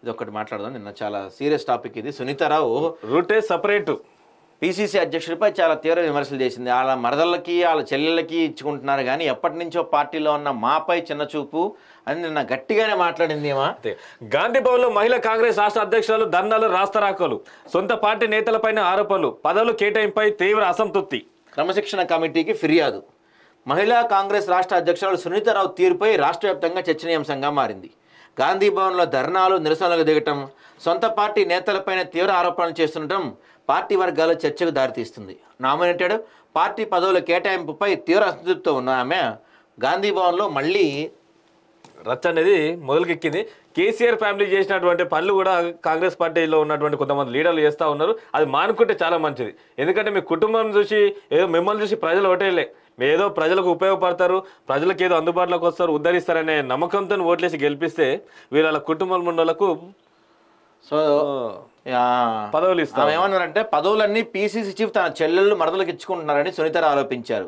ఇదొక్కటి మాట్లాడదాం. నిన్న చాలా సీరియస్ టాపిక్ ఇది. సునీతారావు రూటే సపరేటు. పీసీసీ అధ్యక్షుడిపై చాలా తీవ్ర విమర్శలు చేసింది. వాళ్ళ మరదళ్ళకి వాళ్ళ చెల్లెళ్ళకి ఇచ్చుకుంటున్నారు కానీ ఎప్పటి నుంచో పార్టీలో ఉన్న మాపై చిన్న చూపు అని నిన్న గట్టిగానే మాట్లాడింది. గాంధీ భవన్లో మహిళా కాంగ్రెస్ రాష్ట్ర అధ్యక్షులు ధర్నాలు, రాస్తారాకోలు, సొంత పార్టీ నేతలపైన ఆరోపణలు, పదవులు కేటాయింపై తీవ్ర అసంతృప్తి. క్రమశిక్షణ కమిటీకి ఫిర్యాదు. మహిళా కాంగ్రెస్ రాష్ట్ర అధ్యక్షురాలు సునీతారావు తీరుపై రాష్ట్ర వ్యాప్తంగా చర్చనీయాంశంగా మారింది. గాంధీ భవన్లో ధర్నాలు, నిరసనలకు దిగటం, సొంత పార్టీ నేతలపైన తీవ్ర ఆరోపణలు చేస్తుండటం పార్టీ వర్గాల్లో చర్చకు దారితీస్తుంది. నామినేటెడ్ పార్టీ పదవుల కేటాయింపుపై తీవ్ర అసంతృప్తితో ఉన్న ఆమె గాంధీ భవన్లో మళ్ళీ రచ్చ అనేది మొదలుకెక్కింది. కేసీఆర్ ఫ్యామిలీ చేసినటువంటి పనులు కూడా కాంగ్రెస్ పార్టీలో ఉన్నటువంటి కొంతమంది లీడర్లు చేస్తూ ఉన్నారు. అది మానుకుంటే చాలా మంచిది. ఎందుకంటే మీ కుటుంబం చూసి ఏదో మిమ్మల్ని చూసి ప్రజలు ఓటేయలే, ఏదో ప్రజలకు ఉపయోగపడతారు, ప్రజలకు ఏదో అందుబాటులోకి వస్తారు, ఉద్ధరిస్తారనే నమ్మకంతో ఓట్లేసి గెలిపిస్తే వీళ్ళ కుటుంబం ఉన్నోళ్లకు పదవులు ఇస్తారు. ఏమన్నారంటే పదవులన్నీ పీసీసీ చీఫ్ తన చెల్లెళ్ళు మరదలకు ఇచ్చుకుంటున్నారని సునీతారావు ఆరోపించారు.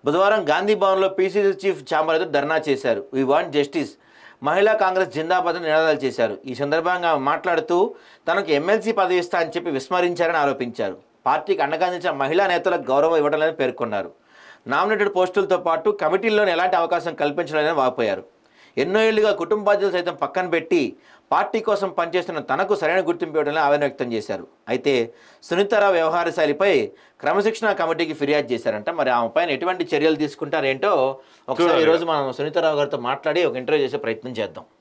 బుధవారం గాంధీ భవన్లో పీసీసీ చీఫ్ ఛాంబర్ ఎదుట ధర్నా చేశారు. వి వాంట్ జస్టిస్, మహిళా కాంగ్రెస్ జిందాబాద్ నినాదాలు చేశారు. ఈ సందర్భంగా మాట్లాడుతూ తనకు ఎమ్మెల్సీ పదవి ఇస్తా అని చెప్పి విస్మరించారని ఆరోపించారు. పార్టీకి అండగా నిలిచిన మహిళా నేతలకు గౌరవం ఇవ్వడం లేదని పేర్కొన్నారు. నామినేటెడ్ పోస్టులతో పాటు కమిటీల్లోనే ఎలాంటి అవకాశం కల్పించలేదని వాపోయారు. ఎన్నో ఏళ్లుగా కుటుంబ బాధ్యతలు సైతం పక్కన పెట్టి పార్టీ కోసం పనిచేస్తున్న తనకు సరైన గుర్తింపు ఇవ్వడంలో ఆవేదన వ్యక్తం చేశారు. అయితే సునీతారావు వ్యవహార శైలిపై క్రమశిక్షణ కమిటీకి ఫిర్యాదు చేశారంట. మరి ఆమె పైన ఎటువంటి చర్యలు తీసుకుంటారేంటో ఒకసారి ఈరోజు మనం సునీతారావు గారితో మాట్లాడి ఒక ఇంటర్వ్యూ చేసే ప్రయత్నం చేద్దాం.